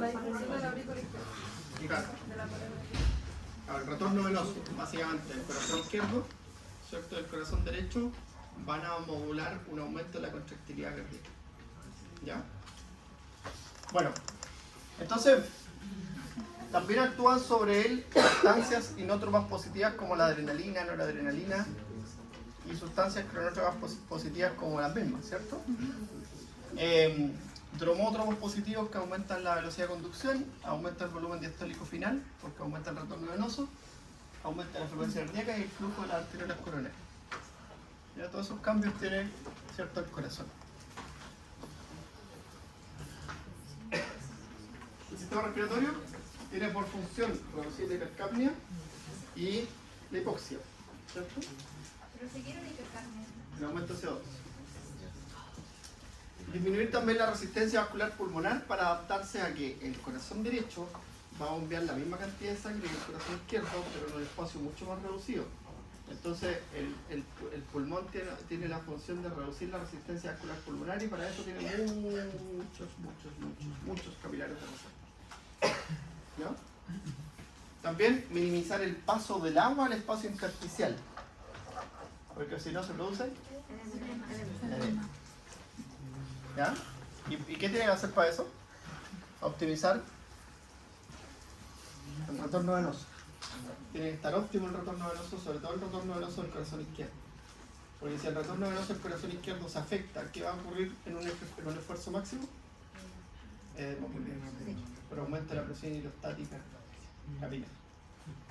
disfunción de la aurícula izquierda. El retorno venoso, básicamente el corazón izquierdo, ¿cierto? El corazón derecho van a modular un aumento de la contractilidad cardíaca. ¿Ya? Bueno, entonces también actúan sobre él sustancias inótropas positivas como la adrenalina, noradrenalina y sustancias cronótropas positivas como las mismas, ¿cierto? Dromótropos positivos que aumentan la velocidad de conducción, aumenta el volumen diastólico final porque aumenta el retorno venoso, aumenta la frecuencia cardíaca y el flujo de las arteriolas coronarias. Ya todos esos cambios tiene, ¿cierto?, el corazón. El sistema respiratorio tiene por función reducir la hipercapnia y la hipoxia, ¿cierto? Pero si quiero la hipercapnia. El aumento de CO2. Disminuir también la resistencia vascular pulmonar para adaptarse a que el corazón derecho va a bombear la misma cantidad de sangre que el corazón izquierdo, pero en un espacio mucho más reducido. Entonces el pulmón tiene la función de reducir la resistencia vascular pulmonar y para eso tiene muchos capilares de reserva. ¿Ya? También minimizar el paso del agua al espacio intersticial, porque si no se produce edema. ¿Ya? ¿Y qué tiene que hacer para eso? Optimizar el retorno venoso. Tiene que estar óptimo el retorno venoso, sobre todo el retorno venoso del corazón izquierdo. Porque si el retorno venoso del corazón izquierdo se afecta, ¿qué va a ocurrir en un esfuerzo máximo? Pero aumenta la presión hidrostática capilar.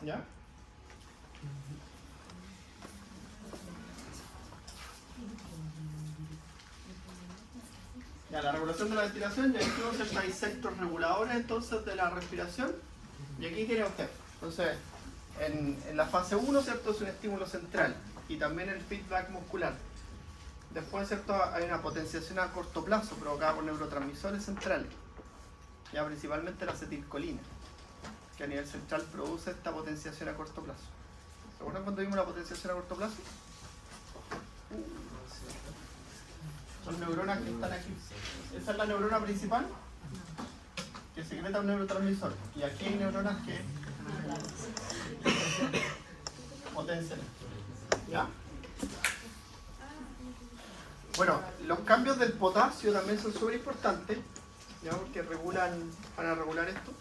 ¿Ya? Ya, la regulación de la ventilación, ya dijimos que hay sectores reguladores entonces de la respiración, y aquí tiene usted. Entonces, en la fase 1, ¿cierto?, es un estímulo central y también el feedback muscular. Después, ¿cierto?, hay una potenciación a corto plazo provocada por neurotransmisores centrales, ya principalmente la acetilcolina, que a nivel central produce esta potenciación a corto plazo. ¿Se acuerdan cuando vimos la potenciación a corto plazo? Son neuronas que están aquí. Esa es la neurona principal que secreta un neurotransmisor. Y aquí hay neuronas que potencian. ¿Ya? Bueno, los cambios del potasio también son súper importantes, ¿ya? Porque van a regular esto.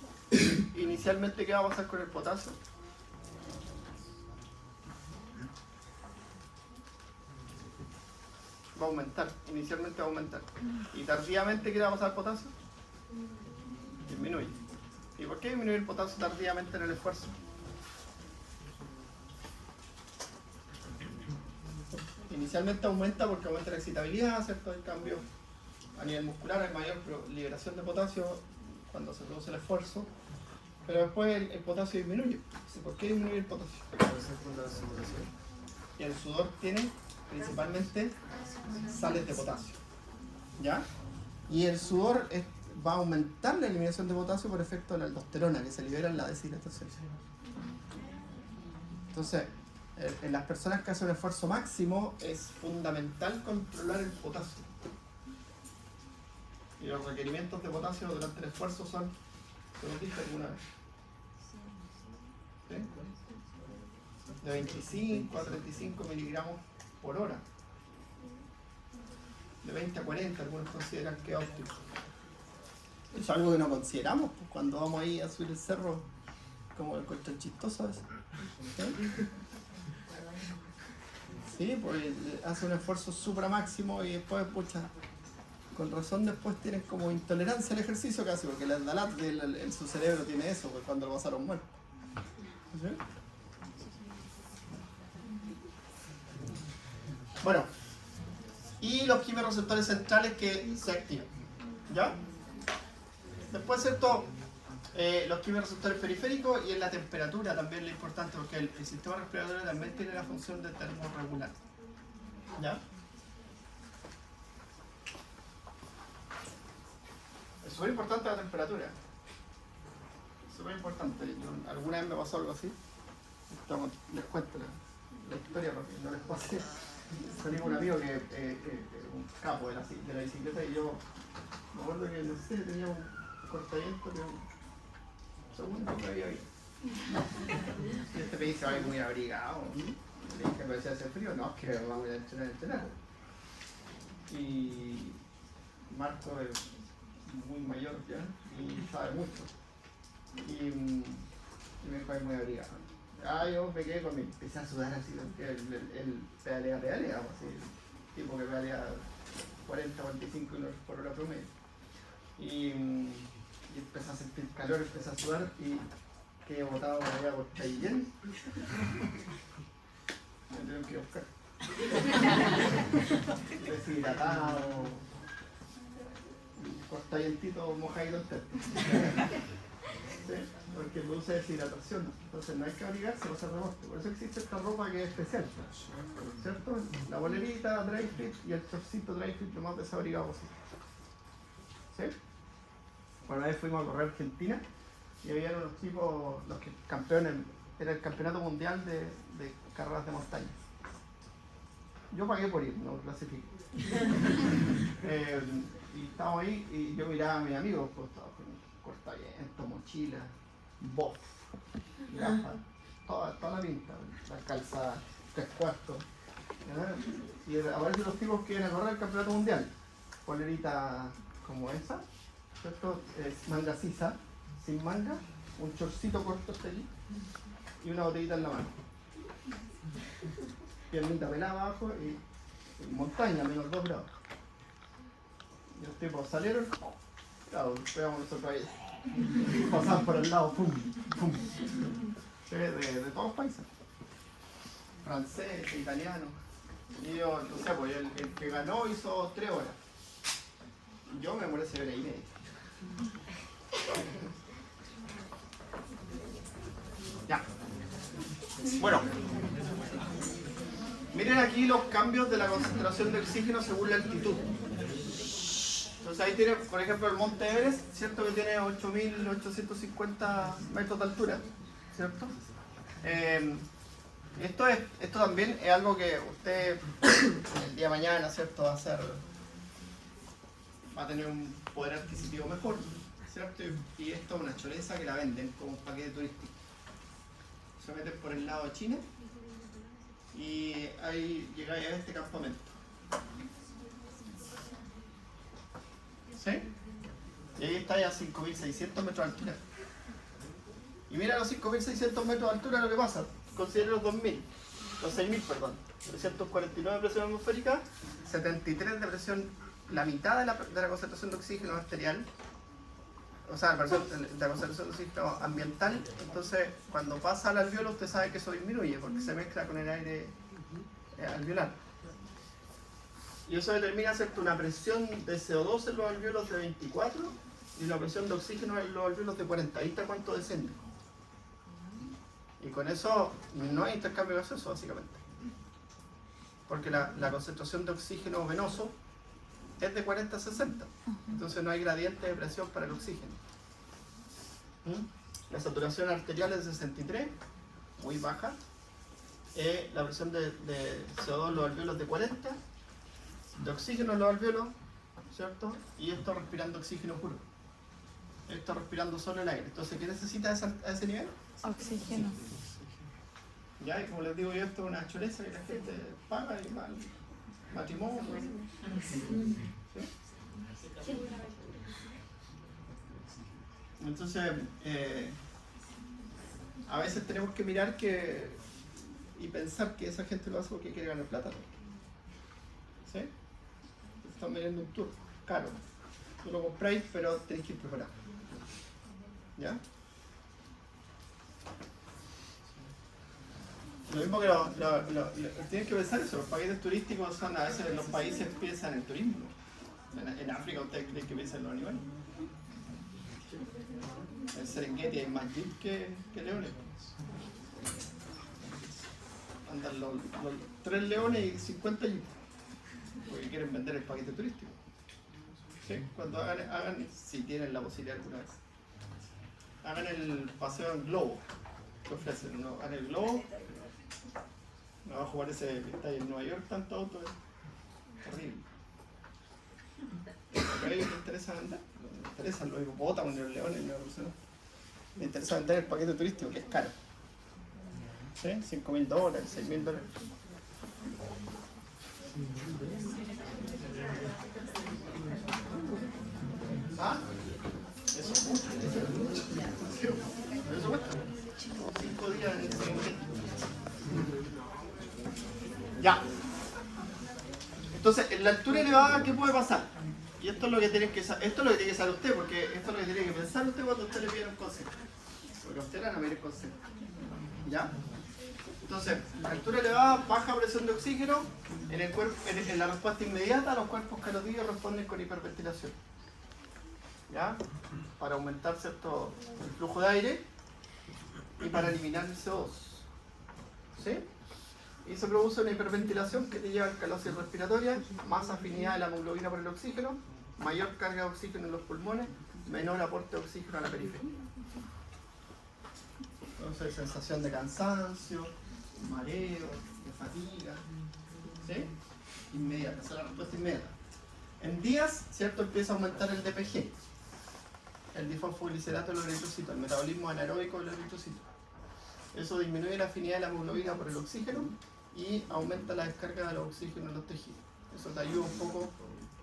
Inicialmente, ¿qué va a pasar con el potasio? Va a aumentar, inicialmente va a aumentar. Y tardíamente, ¿qué va a pasar al potasio? Disminuye. ¿Y por qué disminuye el potasio tardíamente en el esfuerzo? Inicialmente aumenta porque aumenta la excitabilidad, ¿cierto? El cambio a nivel muscular, hay mayor liberación de potasio cuando se produce el esfuerzo, pero después el potasio disminuye. ¿Por qué disminuye el potasio? Y el sudor tiene principalmente sales de potasio, ¿ya? Y el sudor va a aumentar la eliminación de potasio por efecto de la aldosterona que se libera en la deshidratación. Entonces, en las personas que hacen un esfuerzo máximo es fundamental controlar el potasio. Y los requerimientos de potasio durante el esfuerzo son, ¿te lo dije alguna vez? ¿Sí? De 25 a 35 miligramos por hora. De 20 a 40, algunos consideran que es óptimo. Es algo que no consideramos pues, cuando vamos ahí a subir el cerro, como el encuentro chistoso a veces. Sí, pues hace un esfuerzo supra máximo y después, pucha, con razón después tienen como intolerancia al ejercicio casi, porque la dalat su cerebro tiene eso, pues cuando lo pasaron mal. ¿Sí? Bueno, y los quimiorreceptores centrales que se activan, ¿ya? Después, ¿cierto? Los quimiorreceptores periféricos y en la temperatura también es importante, porque el sistema respiratorio también tiene la función de termorregular, ¿ya? Es súper importante la temperatura. Súper importante. Alguna vez me pasó algo así. Les cuento la historia porque no les pasé. Salí con un amigo que un capo de la bicicleta y yo me acuerdo que no sé, tenía cortavientos que segundo que había ahí. Y este me dice, ay, muy abrigado. Le dije, pero si hace frío, no, es que vamos a entrenar. Y Marco es muy mayor ya y sabe mucho. Y me dijo, ay, muy abrigado. Yo me quedé con mi, empecé a sudar así, porque el pedalea, así, tipo que pedalea 40-45 por hora promedio. Y empecé a sentir calor, empecé a sudar y quedé botado por allá por Taillén. Me tuvieron que buscar. Deshidratado, cortallentito mojadito entero. ¿Sí? Porque produce deshidratación, entonces no hay que abrigarse para hacer remote. Por eso existe esta ropa que es especial, ¿cierto? La bolerita dry fit y el chorcito dry fit lo más desabrigado posible. ¿Sí? Una vez fuimos a correr a Argentina y había unos tipos, los que campeones, era el campeonato mundial de carreras de montaña. Yo pagué por ir, no clasifiqué. Y estábamos ahí y yo miraba a mis amigos, pues todos con cortavientos, mochila, bof, gafas, toda la pinta, la calzada, 3/4. Y aparecen los tipos que vienen a correr el campeonato mundial. Polerita como esa, ¿cierto? Es manga sisa, sin manga, un chorcito corto hasta allí y una botellita en la mano. Piernita pelada abajo y montaña, menos 2 grados. Y los tipos salieron, claro, pegamos nosotros ahí. Pasaban por el lado, pum, pum. De todos los países. Francés, italiano. Y yo, no sé, pues el que ganó hizo 3 horas. Yo me demoré 6 horas y media. Ya. Bueno. Miren aquí los cambios de la concentración de oxígeno según la altitud. Entonces ahí tiene, por ejemplo, el Monte Everest, ¿cierto? Que tiene 8.850 metros de altura, ¿cierto? Esto también es algo que usted el día de mañana, ¿cierto? Va a tener un poder adquisitivo mejor, ¿cierto? Y esto es una choreza que la venden como un paquete turístico. Se meten por el lado de China y ahí llegáis a este campamento. ¿Sí? Y ahí está ya a 5.600 metros de altura. Y mira los 5.600 metros de altura lo que pasa. Considera los 6.000, perdón. 349 de presión atmosférica, 73 de presión, la mitad de la concentración de oxígeno arterial, o sea, de la concentración de oxígeno ambiental. Entonces, cuando pasa al alveolo, usted sabe que eso disminuye porque se mezcla con el aire alveolar. Y eso determina, ¿cierto?, una presión de CO2 en los alveolos de 24 y una presión de oxígeno en los alveolos de 40. Ahí está cuánto desciende. Y con eso no hay intercambio gaseoso, básicamente. Porque la concentración de oxígeno venoso es de 40 a 60. Entonces no hay gradiente de presión para el oxígeno. La saturación arterial es de 63, muy baja. La presión de CO2 en los alveolos de 40. De oxígeno en los alveolos, ¿cierto? Y esto respirando oxígeno puro. Esto respirando solo el aire. Entonces, ¿qué necesita a ese nivel? Oxígeno. Ya, y como les digo yo, esto es una choreza que la gente paga y mal matrimonio. ¿Sí? Entonces, a veces tenemos que mirar y pensar que esa gente lo hace porque quiere ganar plata. ¿Sí? Están vendiendo un tour caro. Tú lo compráis, pero tenéis que ir preparado. ¿Ya? Lo mismo que tienes que pensar eso, los paquetes turísticos son, a veces los países piensan en turismo. En África ustedes creen que piensan en los animales. En Serengeti hay más jeep que leones. Andan los 3 leones y 50 jeeps. Porque quieren vender el paquete turístico. ¿Sí? Cuando hagan, si tienen la posibilidad alguna vez, hagan el paseo en globo que ofrecen, ¿no? Hagan el globo, abajo parece que está ahí en Nueva York, tanto auto, es horrible. ¿A ellos les interesa andar? interesan los hipopótamos, ni los leones, ni las personas. Me interesa vender el paquete turístico, que es caro. ¿Sí? $5.000, $6.000. ¿Ah? Eso es mucho. Eso cuesta. 5 días en el seguimiento. Ya. Entonces, en la altura elevada, ¿qué puede pasar? Y esto es lo que tiene que saber, usted, porque esto es lo que tiene que pensar usted cuando usted le pide un consejo. Porque usted le van a pedir consejo. ¿Ya? Entonces, la altura elevada, baja presión de oxígeno, en la respuesta inmediata los cuerpos carotídeos responden con hiperventilación. ¿Ya? Para aumentar, ¿cierto?, el flujo de aire y para eliminar el CO2. ¿Sí? Y se produce una hiperventilación que te lleva a alcalosis respiratoria, más afinidad de la hemoglobina por el oxígeno, mayor carga de oxígeno en los pulmones, menor aporte de oxígeno a la periferia. Entonces, sensación de cansancio, mareo, de fatiga, ¿sí? Inmediata, esa es la respuesta inmediata. En días, ¿cierto?, empieza a aumentar el DPG, el difosfoglicerato de los eritrocitos, el metabolismo anaeróbico de los eritrocitos. Eso disminuye la afinidad de la hemoglobina por el oxígeno y aumenta la descarga de los oxígenos en los tejidos. Eso te ayuda un poco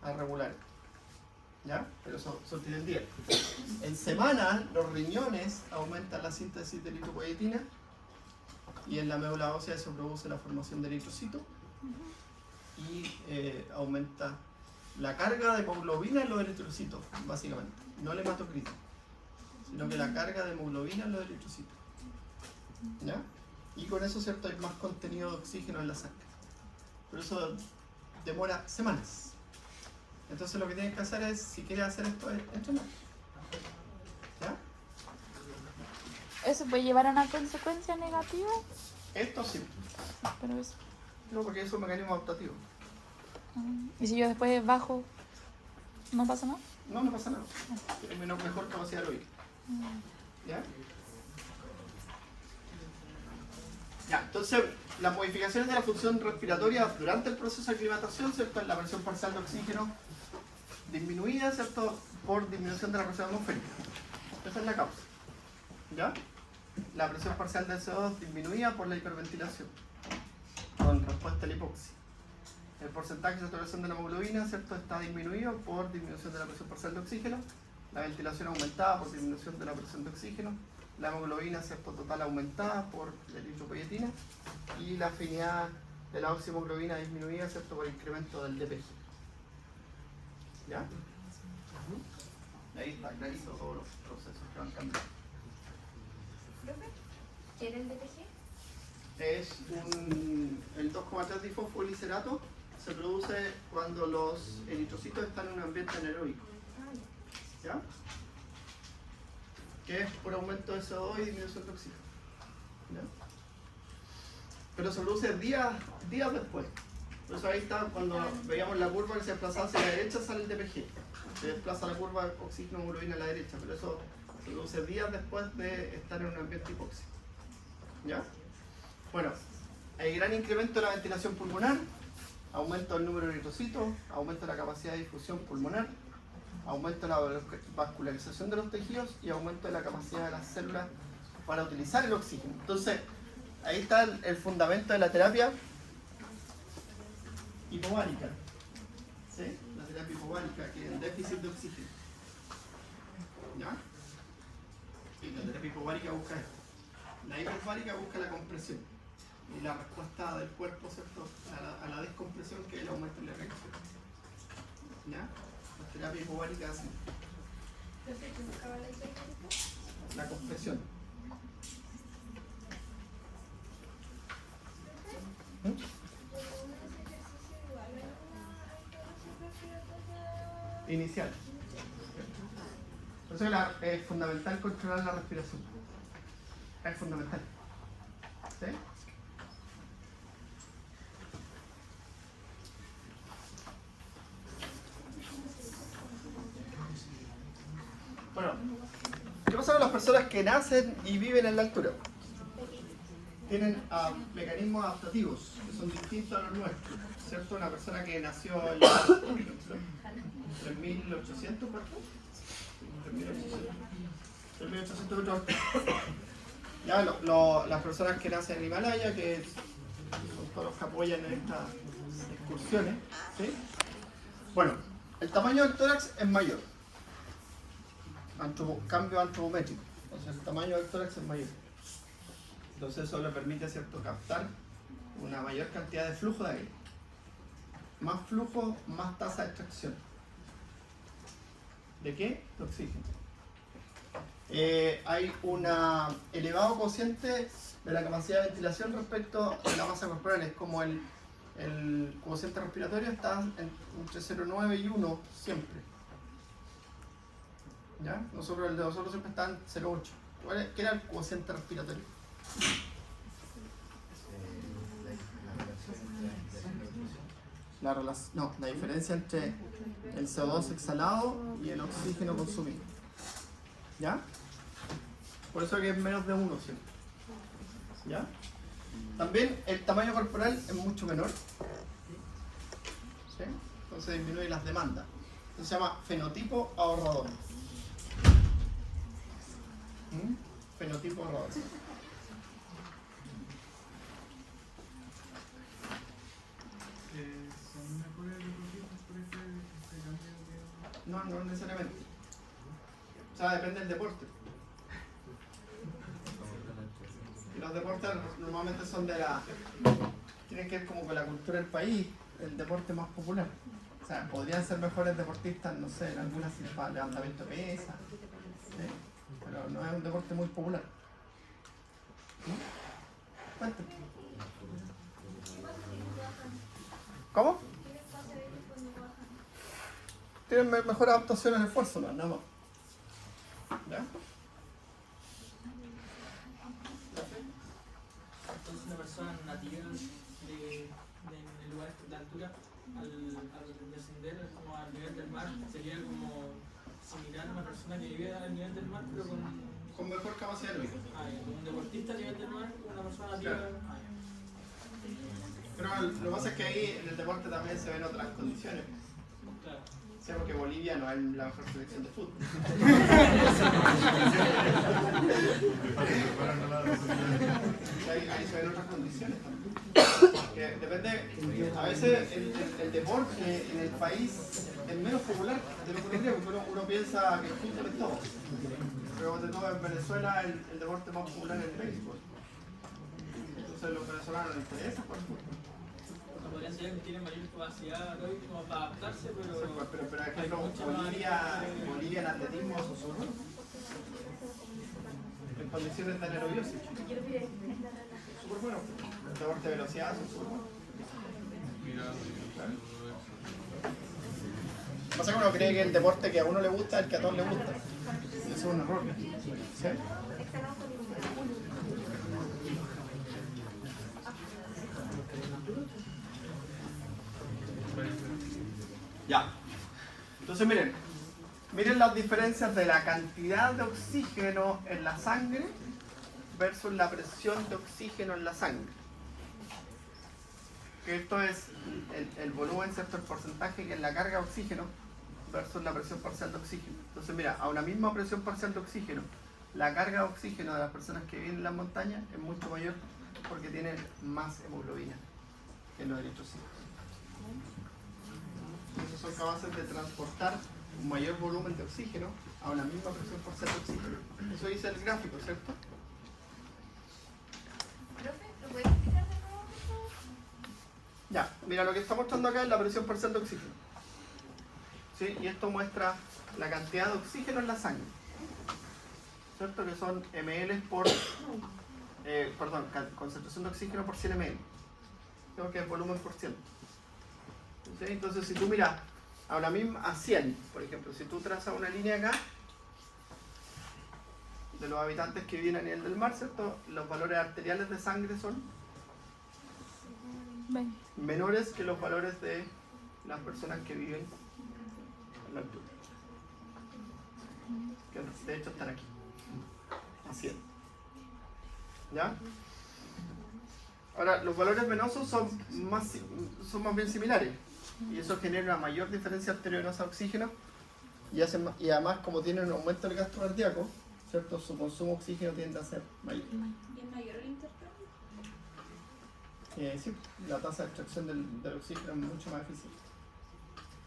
a regular. ¿Ya? Pero eso tiene el día. En semana, los riñones aumentan la síntesis de eritropoietina y en la médula ósea se produce la formación de eritrocitos y aumenta la carga de hemoglobina en los eritrocitos, básicamente. No el hematocrito, sino que la carga de hemoglobina en los eritrocitos. ¿Ya? Y con eso, ¿cierto?, hay más contenido de oxígeno en la sangre. Pero eso demora semanas. Entonces lo que tienes que hacer es, si quieres hacer esto, es entrenar. ¿Ya? ¿Eso puede llevar a una consecuencia negativa? Esto sí. Pero eso. No, porque es un mecanismo adaptativo. ¿Y si yo después bajo, no pasa nada? No pasa nada. Tienes mejor capacidad aeróbica. ¿Ya? Ya, entonces, las modificaciones de la función respiratoria durante el proceso de aclimatación, ¿cierto?, en la presión parcial de oxígeno disminuida, ¿cierto?, por disminución de la presión atmosférica. Esa es la causa. ¿Ya? La presión parcial de CO2 disminuida por la hiperventilación, con respuesta a la hipoxia. El porcentaje de saturación de la hemoglobina, ¿cierto?, está disminuido por disminución de la presión parcial de oxígeno, la ventilación aumentada por disminución de la presión de oxígeno, la hemoglobina, ¿cierto?, total aumentada por la eritropoietina y la afinidad de la oxihemoglobina disminuida, ¿cierto?, por incremento del DPG. ¿Ya? Ahí está clarito todos los procesos que van cambiando. ¿Profe? ¿Qué era el DPG? Es el 2,3 difosfoglicerato se produce cuando los eritrocitos están en un ambiente anaeróbico. ¿Ya? Que es por aumento de CO2 y disminución de oxígeno. ¿Ya? Pero se produce días después. Por eso ahí está, cuando veíamos la curva que se desplazaba hacia la derecha, sale el DPG. Se desplaza la curva oxígeno-hemoglobina a la derecha, pero eso se produce días después de estar en un ambiente hipóxico. ¿Ya? Bueno, hay gran incremento de la ventilación pulmonar, aumento del número de eritrocitos, aumento de la capacidad de difusión pulmonar, aumento de la vascularización de los tejidos y aumento de la capacidad de las células para utilizar el oxígeno. Entonces, ahí está el fundamento de la terapia hipobárica. ¿Sí? La terapia hipobárica, que es el déficit de oxígeno. ¿Ya? Y la terapia hipobárica busca esto. La hiperbárica busca la compresión y la respuesta del cuerpo, ¿cierto?, a la descompresión, que es el aumento de la reacción. ¿Ya? La terapia hipobárica hace ¿Profe, qué buscaba la hiperbárica? la compresión. Inicial. Por eso es fundamental controlar la respiración. Es fundamental. ¿Sí? Bueno, ¿qué pasa con las personas que nacen y viven en la altura? Tienen mecanismos adaptativos que son distintos a los nuestros, ¿cierto? Una persona que nació en los 3.800, ¿cuánto? 3.800 metros de altura. Ya, las personas que nacen en Himalaya, que son todos los que apoyan en estas excursiones, ¿sí? Bueno, el tamaño del tórax es mayor. Cambio antropométrico. Entonces el tamaño del tórax es mayor. Entonces eso le permite, ¿cierto?, captar una mayor cantidad de flujo de aire. Más flujo, más tasa de extracción. ¿De qué? De oxígeno. Hay un elevado cociente de la capacidad de ventilación respecto a la masa corporal. Es como el cociente respiratorio está entre 0,9 y 1 siempre. ¿Ya? El de nosotros siempre está en 0,8. ¿Qué era el cociente respiratorio? La diferencia entre el CO2 exhalado y el oxígeno consumido. ¿Ya? Por eso que es menos de 1 siempre. ¿Ya? También el tamaño corporal es mucho menor. ¿Sí? Entonces disminuye las demandas. Entonces se llama fenotipo ahorrador. Fenotipo ahorrador. No necesariamente. O sea, depende del deporte. Y los deportes normalmente son tienen que ver como con la cultura del país, el deporte más popular. O sea, podrían ser mejores deportistas, no sé, en algunas levantamiento de pesas, ¿sí? Pero no es un deporte muy popular. ¿No? Cuéntame. ¿Cómo? Tienen mejor adaptación al esfuerzo, nada más. ¿Ya? Entonces una persona nativa de lugares de altura al descender como al nivel del mar sería como similar a una persona que vive al nivel del mar pero con mejor capacidad de vida. Como un deportista a nivel del mar, una persona nativa. Claro. Pero lo que pasa es que ahí en el deporte también se ven otras condiciones. Claro. Sí, porque Bolivia no es la mejor selección de fútbol. Ahí se ven otras condiciones también. Porque depende, a veces el deporte en el país es menos popular de lo que uno cree, porque uno piensa que el fútbol es todo. Pero de todo en Venezuela el deporte más popular es el béisbol. Entonces a los venezolanos les interesa por el fútbol. Podrían ser que tienen mayor capacidad como para adaptarse, pero por ejemplo, Bolivia en atletismo en condiciones de anaerobiosis. Súper bueno. El deporte de velocidad son súper buenos. Pasa que uno cree que el deporte que a uno le gusta es el que a todos le gusta. Y eso es un error. ¿Sí? Ya. Entonces miren las diferencias de la cantidad de oxígeno en la sangre versus la presión de oxígeno en la sangre. Que esto es el volumen, ¿cierto? El porcentaje que es la carga de oxígeno versus la presión parcial de oxígeno. Entonces mira, a una misma presión parcial de oxígeno, la carga de oxígeno de las personas que viven en las montañas es mucho mayor porque tienen más hemoglobina que los eritrocitos. Entonces son capaces de transportar un mayor volumen de oxígeno a una misma presión parcial de oxígeno. Eso dice el gráfico, ¿cierto? Profe, ¿lo puedes explicar de nuevo, por favor? Ya, mira, lo que está mostrando acá es la presión parcial de oxígeno. ¿Sí? Y esto muestra la cantidad de oxígeno en la sangre. ¿Cierto? Que son ml por... concentración de oxígeno por 100 ml. Creo que es volumen por ciento. ¿Sí? Entonces, si tú miras ahora mismo a 100, por ejemplo, si tú trazas una línea acá de los habitantes que viven a nivel del mar, ¿cierto? Los valores arteriales de sangre son menores que los valores de las personas que viven a la altura. Que de hecho están aquí, a 100. ¿Ya? Ahora, los valores venosos son más bien similares. Y eso genera una mayor diferencia arteriovenosa de oxígeno y además como tienen un aumento del gasto cardíaco, ¿cierto? Su consumo de oxígeno tiende a ser mayor. ¿Y es mayor el intercambio? Sí, la tasa de extracción del oxígeno es mucho más eficiente.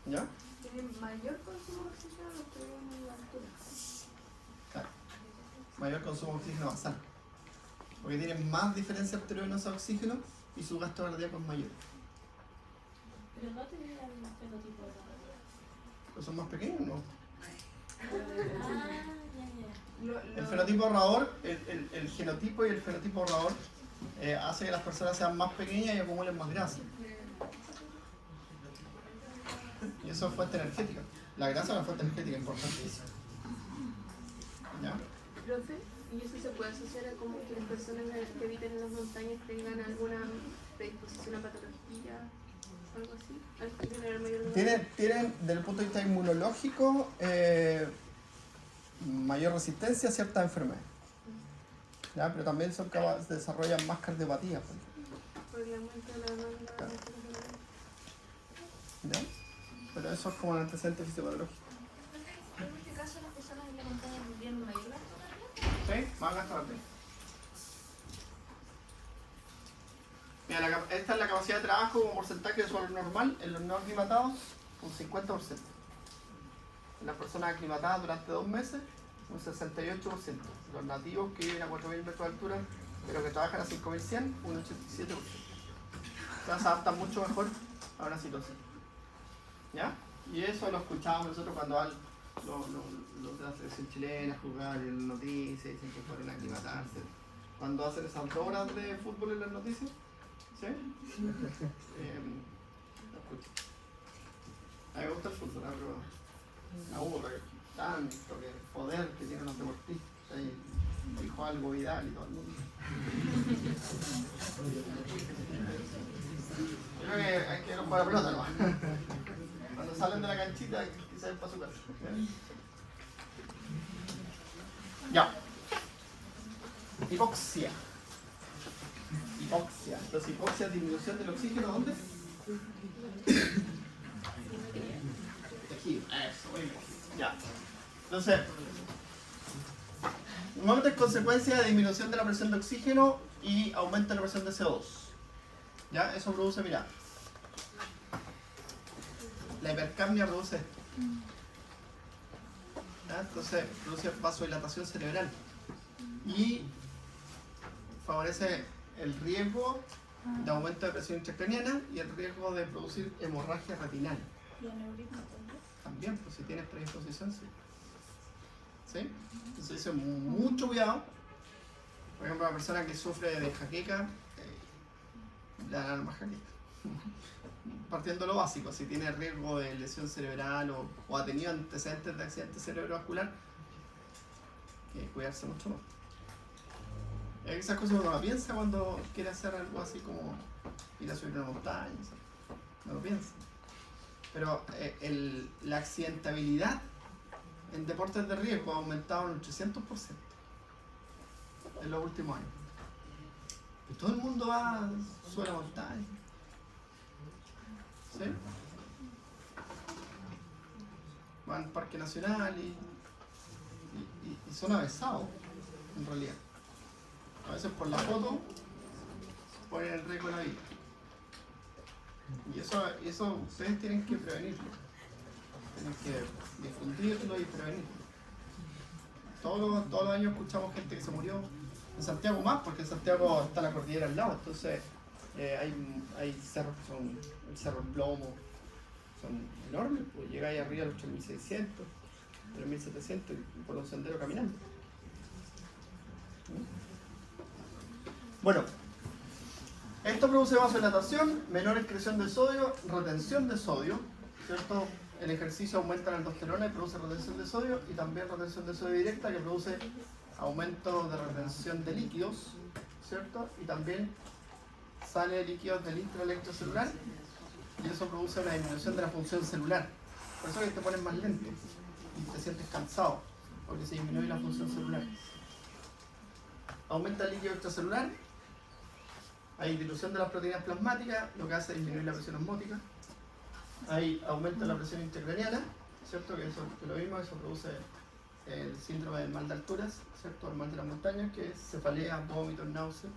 ¿Ya? Tiene mayor consumo de oxígeno los que viven en la altura. Claro. Mayor consumo de oxígeno basal. Porque tienen más diferencia arteriovenosa de oxígeno y su gasto cardíaco es mayor. Pero no tenían el fenotipo de Pero son más pequeños, ¿no? ya. El fenotipo ahorrador, el genotipo y el fenotipo ahorrador hace que las personas sean más pequeñas y acumulen más grasa. Y eso es fuente energética. La grasa es una fuente energética importantísima. ¿Ya? Profe, ¿y eso se puede asociar a como que las personas que habiten en las montañas tengan alguna predisposición a patología? Algo así, al tener mayor Tienen, desde el punto de vista inmunológico, mayor resistencia a ciertas enfermedades. ¿Ya? Pero también son capaces de desarrollar más cardiopatías. por el aumento de la demanda. Claro. ¿Ya? Pero eso es como el antecedente fisiopatológico. En este caso, las personas en la montaña tendrían mayor gasto cardíaco. ¿Sí? Más gasto cardíaco. Mira, esta es la capacidad de trabajo como porcentaje de suelo normal en los no aclimatados, un 50%. En las personas aclimatadas durante 2 meses, un 68%. Los nativos que viven a 4.000 metros de altura, pero que trabajan a 5.100, un 87%. O sea, se adaptan mucho mejor a una situación. ¿Ya? Y eso lo escuchábamos nosotros cuando van los de la selección chilena a jugar en las noticias, dicen que fueron a aclimatarse. Cuando hacen esas 2 horas de fútbol en las noticias, ¿sí? Lo escucho. A mí me gusta el fútbol, pero me aburre tanto que poder que tienen los deportistas y dijo algo Vidal y todo el mundo. Yo creo que hay que ir a jugar a pelota nomás. Cuando salen de la canchita quizás ir para su casa. Ya. Hipoxia. Hipoxia. Entonces, hipoxia es disminución del oxígeno, ¿dónde? Tejido. Eso, muy bien. Ya. Entonces, normalmente es consecuencia de disminución de la presión de oxígeno y aumento de la presión de CO2. ¿Ya? Eso produce, mira. La hipercapnia produce esto. ¿Ya? Entonces, produce vasodilatación cerebral. Y favorece el riesgo de aumento de presión intracraniana y el riesgo de producir hemorragia retinal. ¿Y aneurisma también? También, pues si tienes predisposición, sí. ¿Sí? Entonces, eso es mucho cuidado. Por ejemplo, la persona que sufre de jaqueca, le dan más jaqueca. Partiendo de lo básico, si tiene riesgo de lesión cerebral o ha tenido antecedentes de accidente cerebrovascular, hay que cuidarse mucho más. Esas cosas uno no piensa cuando quiere hacer algo así como ir a subir una montaña, ¿sabes? No lo piensa. Pero la accidentabilidad en deportes de riesgo ha aumentado en un 300% en los últimos años. Y todo el mundo va, sube la montaña. ¿Sí? Van al Parque Nacional y son avesados, en realidad. A veces por la foto ponen en riesgo la vida. Y eso ustedes tienen que prevenirlo. Tienen que difundirlo y prevenirlo. Todos los años escuchamos gente que se murió. En Santiago más, porque en Santiago está la cordillera al lado. Entonces hay cerros que son el Cerro El Plomo. Son enormes. Pues llegáis arriba a los 3.600, 3.700 y por un sendero caminando. Bueno, esto produce vasodilatación, menor excreción de sodio, retención de sodio, ¿cierto? El ejercicio aumenta la aldosterona y produce retención de sodio, y también retención de sodio directa que produce aumento de retención de líquidos, ¿cierto? Y también sale líquidos del intraelectrocelular y eso produce una disminución de la función celular. Por eso es que te pones más lento y te sientes cansado, porque se disminuye la función celular. Aumenta el líquido extracelular. Hay dilución de las proteínas plasmáticas, lo que hace es disminuir la presión osmótica. Hay aumento de la presión intracraniana ¿cierto? Que eso que lo mismo, eso produce el síndrome del mal de alturas, ¿cierto? El mal de las montañas, que es cefalea, vómitos, náuseas,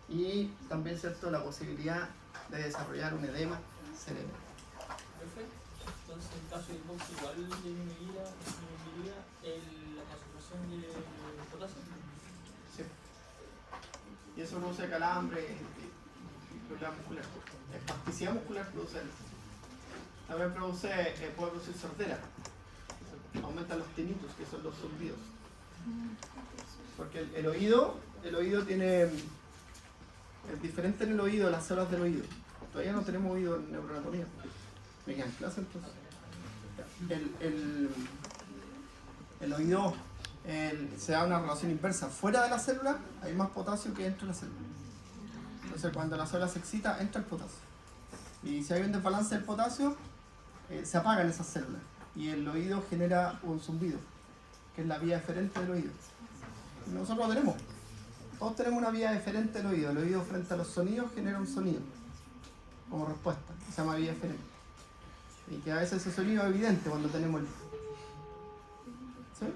y también, ¿cierto?, la posibilidad de desarrollar un edema cerebral. Perfecto. Entonces, en caso de hipoxia, igual disminuiría la concentración de potasio. Sí. Y eso produce calambre y problemas musculares. Espasticidad muscular produce eso. También puede producir sordera. Aumentan los tinnitus, que son los zumbidos. Porque el oído tiene... Es diferente en el oído, las células del oído. Todavía no tenemos oído en neuroanatomía. ¿Me quedan clase entonces? El oído se da una relación inversa. Fuera de la célula hay más potasio que dentro de la célula. Entonces cuando la célula se excita, entra el potasio. Y si hay un desbalance del potasio, se apagan esas células. Y el oído genera un zumbido, que es la vía eferente del oído. Y nosotros lo tenemos. Todos tenemos una vía eferente del oído. El oído frente a los sonidos genera un sonido como respuesta, que se llama vía eferente. Y que a veces ese sonido es evidente cuando tenemos ¿sí?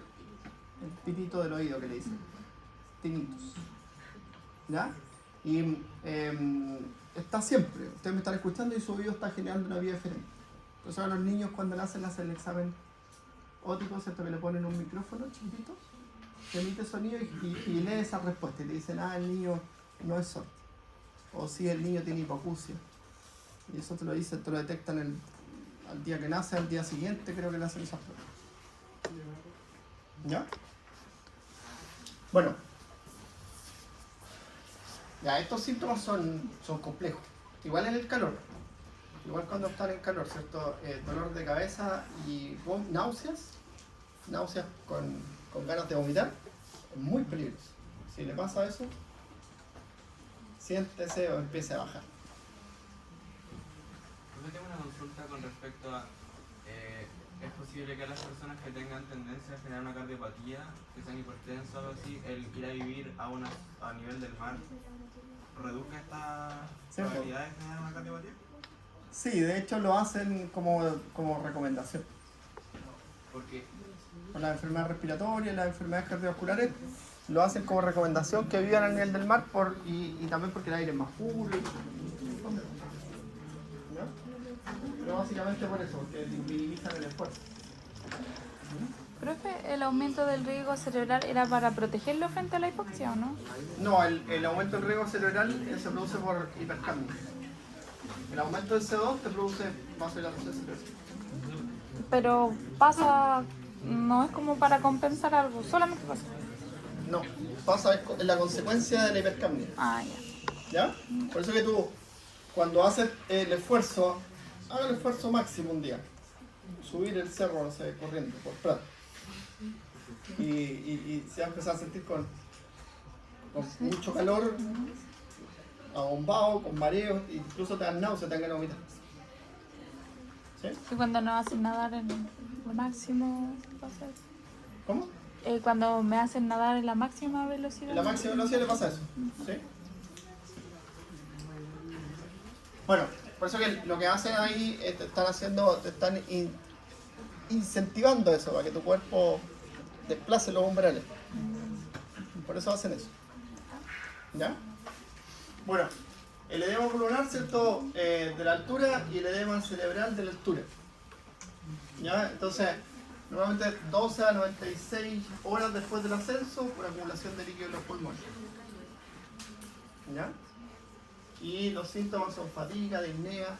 El pitito del oído que le dicen. Tinnitus. ¿Ya? Y está siempre. Ustedes me están escuchando y su oído está generando una vía eferente. Entonces a los niños cuando nacen hacen el examen óptico, ¿cierto? Que le ponen un micrófono chiquitito que emite sonido y lee esa respuesta. Y le dicen, el niño no es sordo. O si el niño tiene hipoacusia. Y eso te lo detectan al día que nace, al día siguiente creo que le hacen esas pruebas. ¿Ya? Bueno. Ya, estos síntomas son complejos. Igual en el calor. Igual cuando están en calor, ¿cierto? Dolor de cabeza y náuseas. Náuseas con ganas de vomitar. Es muy peligroso. Si le pasa eso, siéntese o empiece a bajar. Yo tengo una consulta con respecto a, ¿es posible que a las personas que tengan tendencia a generar una cardiopatía, que sean hipertensas o así, el ir a vivir a nivel del mar, reduzca esta probabilidad de generar una cardiopatía? Sí, de hecho lo hacen como recomendación. ¿Por qué? Con las enfermedades respiratorias, las enfermedades cardiovasculares, lo hacen como recomendación que vivan a nivel del mar y también porque el aire es más puro. Pero básicamente por eso, porque minimizan el esfuerzo. Profe, ¿el aumento del riesgo cerebral era para protegerlo frente a la hipoxia o no? No, el aumento del riesgo cerebral se produce por hipercambio. El aumento del CO2 te produce vasodilatación cerebral. Pero pasa, no es como para compensar algo, solamente pasa. No, pasa es la consecuencia de la hipercambio. Ah, ya. ¿Ya? Por eso que tú, cuando haces el esfuerzo, haga el esfuerzo máximo un día. Subir el cerro, no sé, corriendo, por Prat. Y se va a empezar a sentir con mucho calor, abombado, con mareos, incluso te dan náuseas, te dan ganas de vomitar. ¿Sí? Y cuando no hacen nadar en lo máximo, pasa eso. ¿Cómo? Cuando me hacen nadar en la máxima velocidad. En la máxima velocidad le pasa eso. ¿Sí? Bueno, por eso que lo que hacen ahí te están incentivando eso, para que tu cuerpo desplace los umbrales. Por eso hacen eso. ¿Ya? Bueno, el edema pulmonar, ¿cierto? De la altura y el edema cerebral de la altura. ¿Ya? Entonces, normalmente 12 a 96 horas después del ascenso por acumulación de líquido en los pulmones. ¿Ya? Y los síntomas son fatiga, disnea,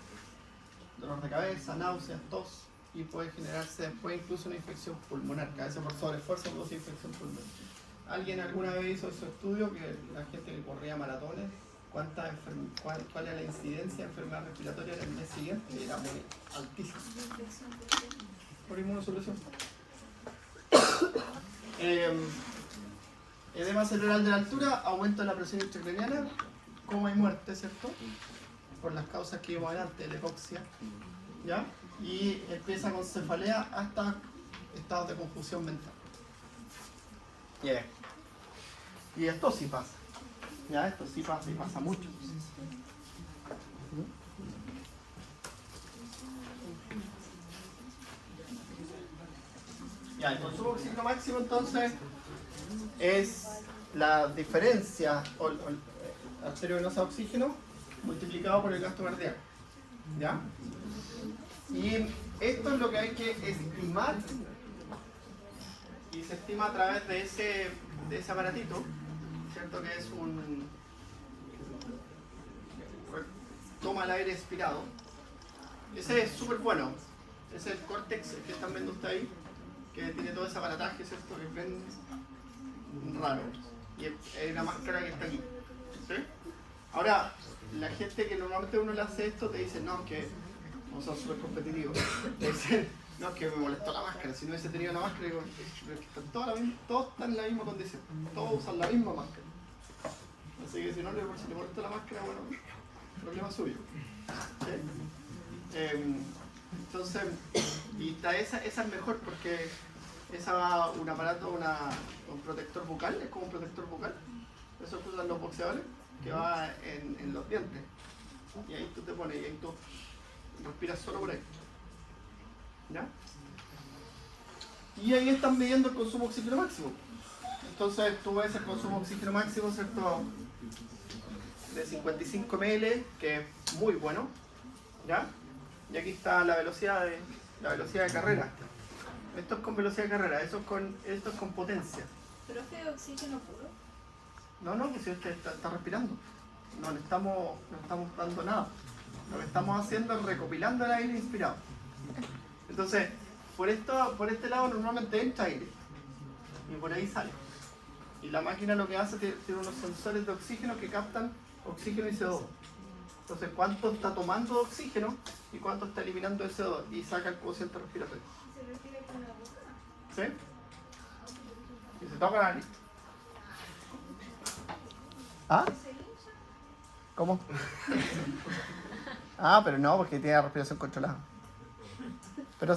dolor de cabeza, náuseas, tos, y puede generarse después incluso una infección pulmonar, que a veces por sobreesfuerzo produce infección pulmonar. ¿Alguien alguna vez hizo su estudio que la gente que corría maratones, cuál era la incidencia de enfermedad respiratoria en el mes siguiente? Y era muy altísima. Por inmunosupresión. Edema cerebral de la altura, aumento de la presión intracraniana, coma y muerte, ¿cierto? Por las causas que vimos antes, la hipoxia, ¿ya? Y empieza con cefalea hasta estados de confusión mental. Yeah. Y esto sí pasa, ¿ya? Esto sí pasa y pasa mucho. Ya, el consumo de oxígeno máximo entonces es la diferencia arteriovenosa de oxígeno multiplicado por el gasto cardíaco. ¿Ya? Y esto es lo que hay que estimar, y se estima a través de ese aparatito, ¿cierto? Que es un... toma el aire expirado. Ese es súper bueno. Ese es el Cortex que están viendo ustedes ahí, que tiene todo ese aparataje, ¿cierto? Que es bien raro. Y es una máscara que está aquí. ¿Sí? Ahora, la gente que normalmente uno le hace esto te dice, no, que no son súper competitivos. Te dicen, no, que me molestó la máscara. Si no hubiese tenido la máscara, digo, pero es que todos están en la misma condición. Todos usan la misma máscara. Así que si no le molesta la máscara, bueno, problema suyo. ¿Sí? Entonces, y esa es mejor porque esa va un aparato, un protector bucal, es como un protector bucal. Eso que usan los boxeadores, que va en los dientes. Y ahí tú te pones, y ahí tú respiras solo por ahí. ¿Ya? Y ahí están midiendo el consumo de oxígeno máximo. Entonces tú ves el consumo de oxígeno máximo, ¿cierto? De 55 ml, que es muy bueno. ¿Ya? Y aquí está la velocidad de carrera. Esto es con velocidad de carrera, esto es con potencia. ¿Pero es de oxígeno puro? No, pues si usted está respirando. No le estamos dando nada. Lo que estamos haciendo es recopilando el aire inspirado. Entonces, por este lado normalmente entra aire y por ahí sale. Y la máquina lo que hace tiene unos sensores de oxígeno que captan oxígeno y CO2. Entonces, cuánto está tomando de oxígeno y cuánto está eliminando de CO2 y saca el cociente respiratorio. ¿Se respira con la boca? ¿Sí? Y se toca la nariz. ¿Ah? ¿Se hincha? ¿Cómo? Ah, pero no, porque tiene la respiración controlada. Pero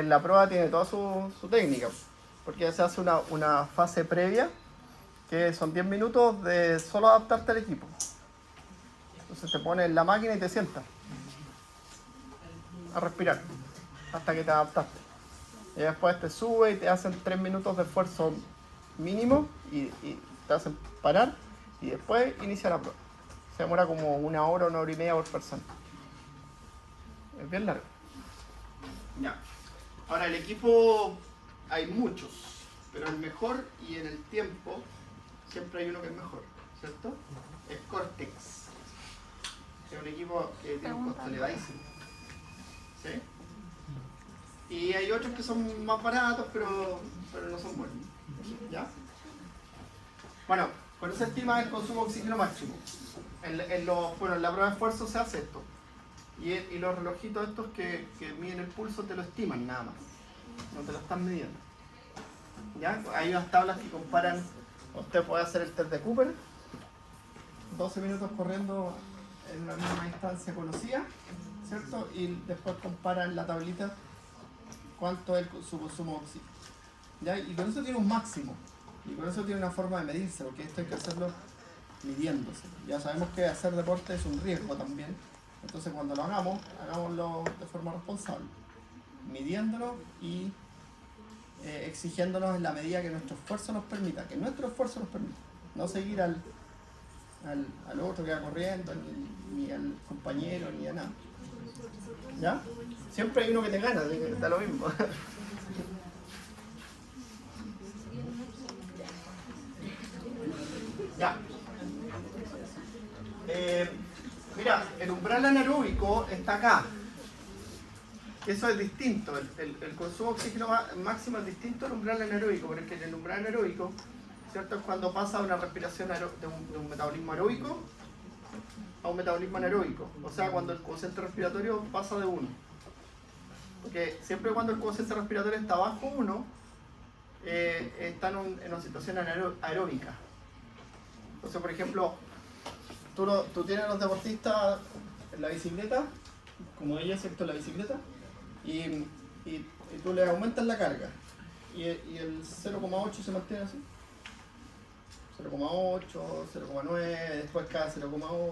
la prueba tiene toda su técnica, porque se hace una fase previa, que son 10 minutos de solo adaptarte al equipo. Entonces te pones en la máquina y te sientas a respirar hasta que te adaptaste. Y después te sube y te hacen 3 minutos de esfuerzo mínimo y te hacen parar y después inicia la prueba. Se demora como 1 hora, 1 hora y media por persona. Es bien largo. Ya. Ahora el equipo hay muchos, pero el mejor y en el tiempo siempre hay uno que es mejor, ¿cierto? Es Cortex. Es un equipo que tiene un costo elevadísimo. ¿Sí? Y hay otros que son más baratos, pero no son buenos. ¿Ya? Bueno, con eso se estima el consumo de oxígeno máximo. En la prueba de esfuerzo se hace esto. Y los relojitos estos que miden el pulso te lo estiman nada más. No te lo están midiendo. ¿Ya? Hay unas tablas que comparan. Usted puede hacer el test de Cooper. 12 minutos corriendo en una misma distancia conocida, ¿cierto? Y después comparan la tablita cuánto es su consumo de oxígeno. ¿Ya? Y con eso tiene un máximo. Y con eso tiene una forma de medirse, porque esto hay que hacerlo midiéndose. Ya sabemos que hacer deporte es un riesgo también. Entonces cuando lo hagámoslo de forma responsable. Midiéndolo y exigiéndonos en la medida que nuestro esfuerzo nos permita. Que nuestro esfuerzo nos permita. No seguir al otro que va corriendo, ni al compañero, ni a nada. ¿Ya? Siempre hay uno que te gana, así que está lo mismo. Ya. Mira, el umbral anaeróbico está acá. Eso es distinto. El consumo de oxígeno máximo es distinto al umbral anaeróbico, porque en el umbral anaeróbico, ¿cierto? Es cuando pasa de una respiración de un metabolismo aeróbico a un metabolismo anaeróbico. O sea, cuando el cociente respiratorio pasa de 1. Porque siempre cuando el cociente respiratorio está bajo 1, está en una situación aeróbica. Entonces, por ejemplo, tú tienes a los deportistas en la bicicleta, como ella, ¿cierto? En la bicicleta, y tú le aumentas la carga, y el 0,8 se mantiene así. 0,8, 0,9, después cada 0,8.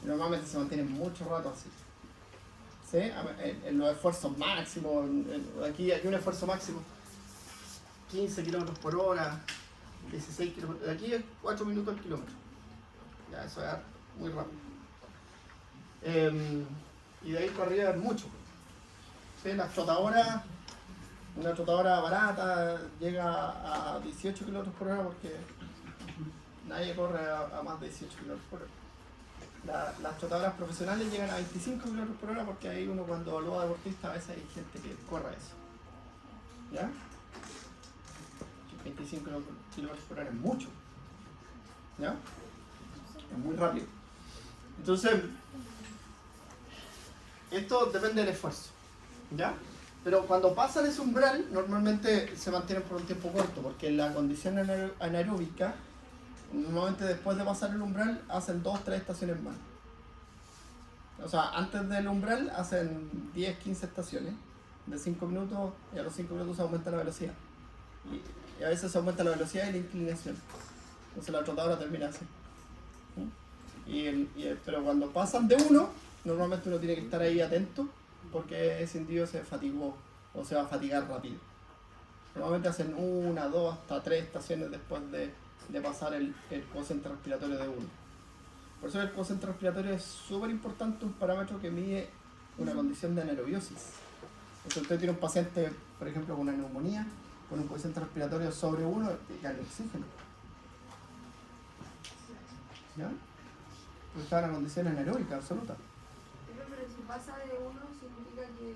Normalmente se mantiene mucho rato así. ¿sí? En los esfuerzos máximos, aquí hay un esfuerzo máximo, 15 kilómetros por hora, 16 kilómetros, aquí es 4 minutos al kilómetro. Ya, eso es muy rápido. Y de ahí para arriba es mucho. ¿Sí? Las trotadoras, una trotadora barata llega a 18 kilómetros por hora porque nadie corre a más de 18 kilómetros por hora. Las trotadoras profesionales llegan a 25 kilómetros por hora porque ahí uno cuando evalúa deportistas a veces hay gente que corre eso. ¿Ya? 25 kilómetros por hora es mucho. ¿Ya? Es muy rápido. Entonces, esto depende del esfuerzo. ¿Ya? Pero cuando pasan ese umbral, normalmente se mantienen por un tiempo corto, porque la condición anaeróbica, normalmente después de pasar el umbral, hacen 2-3 estaciones más. O sea, antes del umbral hacen 10-15 estaciones de 5 minutos y a los 5 minutos se aumenta la velocidad. Y a veces se aumenta la velocidad y la inclinación. Entonces la trotadora termina así. Pero cuando pasan de uno, normalmente uno tiene que estar ahí atento porque ese individuo se fatigó o se va a fatigar rápido. Normalmente hacen 1, 2, hasta 3 estaciones después de pasar el cociente respiratorio de uno. Por eso el cociente respiratorio es súper importante, un parámetro que mide una condición de anaerobiosis. Si usted tiene un paciente, por ejemplo, con una neumonía, con un cociente respiratorio sobre 1, ya el oxígeno. ¿Ya? Porque está en una condición anaeróbica absoluta. Pero si pasa de 1, significa que el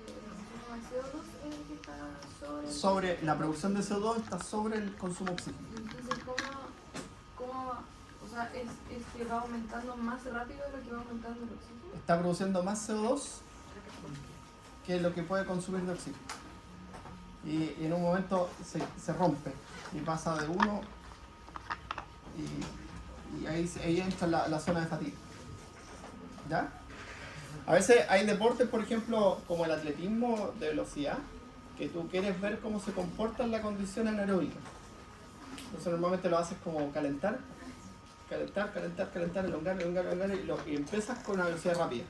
CO2 es el que está Sobre la producción de CO2 está sobre el consumo de oxígeno. Entonces, ¿cómo o sea, es que va aumentando más rápido de lo que va aumentando el oxígeno? Está produciendo más CO2 que lo que puede consumir de oxígeno. Y en un momento se rompe y pasa de 1 y ahí entra la zona de fatiga. ¿Ya? A veces hay deportes, por ejemplo, como el atletismo de velocidad, que tú quieres ver cómo se comporta en la condición anaeróbica. Entonces normalmente lo haces como calentar, elongar y empiezas con una velocidad rápida,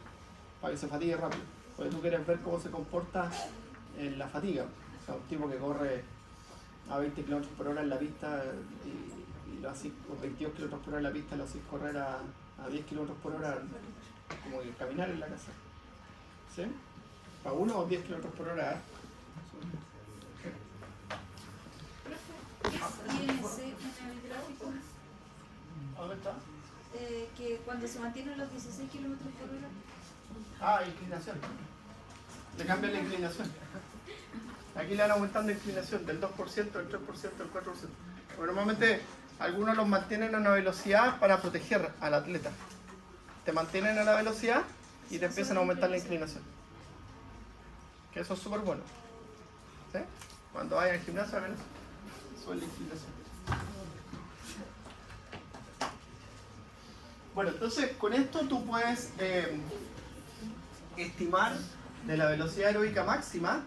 para que se fatigue rápido. Porque tú quieres ver cómo se comporta en la fatiga. O sea, un tipo que corre a 20 km por hora en la pista y lo haces, o 22 km por hora en la pista, lo haces correr a 10 km por hora, como que caminar en la casa. ¿Sí? A 1 o 10 km por hora. ¿Dónde está? Que cuando se mantienen los 16 kilómetros por hora. Ah, inclinación. Le cambian la inclinación. Aquí le van aumentando la inclinación del 2%, del 3%, del 4%. Pero normalmente algunos los mantienen a una velocidad para proteger al atleta. Te mantienen a la velocidad y te empiezan a aumentar la inclinación. Que eso es súper bueno. ¿Sí? Cuando vayan al gimnasio, hagan eso. Sube la inclinación. Bueno, entonces con esto tú puedes estimar de la velocidad aeróbica máxima,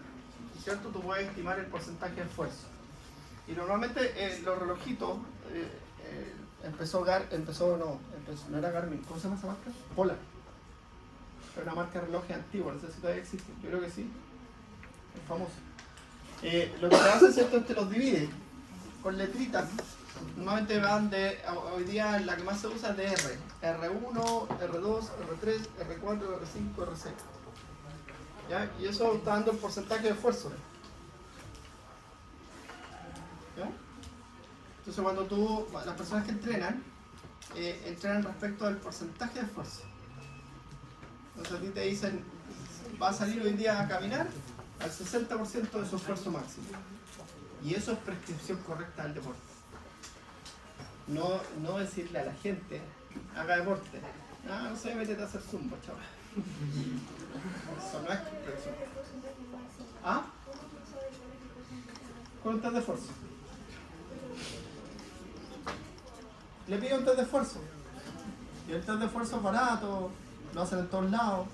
¿cierto? Tú puedes estimar el porcentaje de esfuerzo. Y normalmente los relojitos, no era Garmin, ¿cómo se llama esa marca? Polar. Era una marca de relojes antigua, no sé si todavía existe, yo creo que sí, es famoso. Lo que te hace, ¿cierto?, es que los divide con letritas. Normalmente van hoy día la que más se usa es de R. R1, R2, R3, R4, R5, R6. ¿Ya? Y eso está dando el porcentaje de esfuerzo. ¿Ya? Entonces cuando las personas que entrenan respecto al porcentaje de esfuerzo. Entonces a ti te dicen, va a salir hoy día a caminar al 60% de su esfuerzo máximo. Y eso es prescripción correcta del deporte. No decirle a la gente, haga deporte. No sé, métete a hacer zumba, chaval. Eso no es prescripción. ¿Ah? Con un test de esfuerzo. Le pido un test de esfuerzo. Y el test de esfuerzo es barato, lo hacen en todos lados.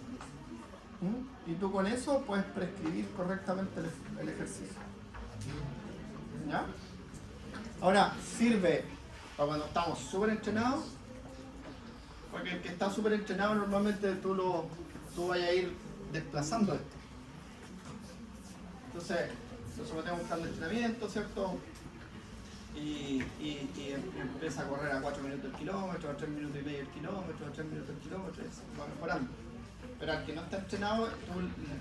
Y tú con eso puedes prescribir correctamente el ejercicio. ¿Ya? Ahora, sirve para cuando estamos súper entrenados, porque el que está súper entrenado normalmente tú vas a ir desplazando esto. Entonces, lo sometemos a un plan de entrenamiento, ¿cierto? Y empieza a correr a 4 minutos el kilómetro, a 3 minutos y medio el kilómetro, a 3 minutos el kilómetro, y se va mejorando. Pero al que no está entrenado, tú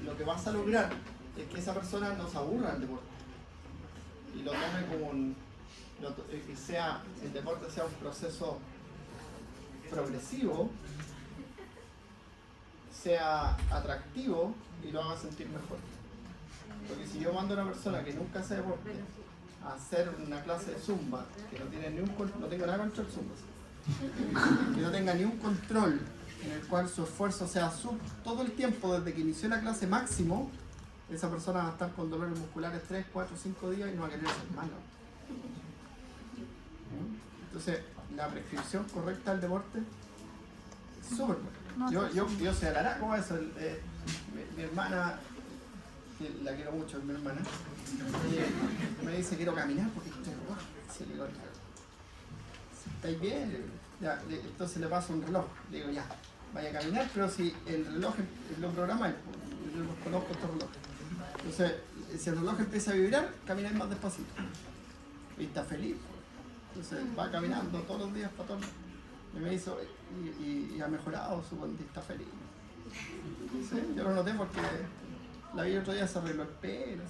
lo que vas a lograr es que esa persona no se aburra del deporte y lo tome como que sea, el deporte sea un proceso progresivo, sea atractivo y lo haga sentir mejor. Porque si yo mando a una persona que nunca hace deporte a hacer una clase de zumba, que no tiene no tenga nada contra el zumba, que no tenga ni un control en el cual su esfuerzo sea todo el tiempo desde que inició la clase máximo, esa persona va a estar con dolores musculares 3, 4, 5 días y no va a querer hacer malo. Entonces, la prescripción correcta del deporte es súper buena. Yo sé hablar como eso. Mi hermana, que la quiero mucho, es mi hermana, me dice quiero caminar porque estoy roja. Sí, le digo, ¿estáis bien? Ya, entonces le paso un reloj. Le digo, ya, vaya a caminar, pero si el reloj lo programa, yo conozco estos relojes. Entonces, si el reloj empieza a vibrar, camináis más despacito. Y está feliz. Entonces va caminando todos los días para todo. Y me hizo, y ha mejorado su condición, está feliz. Sí, yo lo noté porque la vi otro día, se arregló el pelo.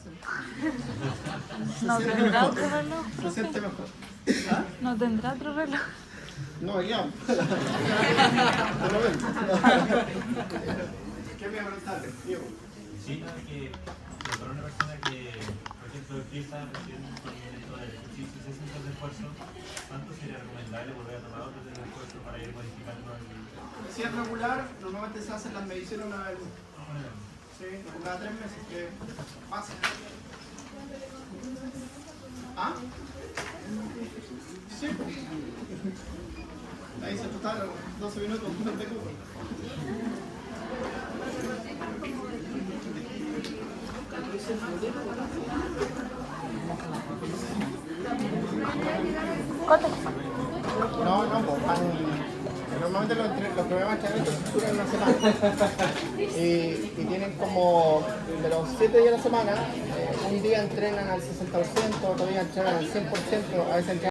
¿No tendrá otro reloj? Se siente mejor. ¿Ah? ¿No tendrá otro reloj? No, ya. ¿Qué me va a preguntar, Diego? Sí, que para una persona que, por ejemplo, empieza recién con esto del ejercicio y 60 de esfuerzo, ¿cuánto sería recomendable volver a tomar otros de esfuerzo para ir modificando el... Si es regular, normalmente se hacen las mediciones una vez. Sí, cada 3 meses, que pasa. ¿Ah? Sí. Ahí se total 12 minutos, un de cubo. No, pues normalmente los programas de entrenamiento duran una semana y tienen como de los 7 días de la semana, un día entrenan al 60%, otro día entrenan al 100%, a veces entrenan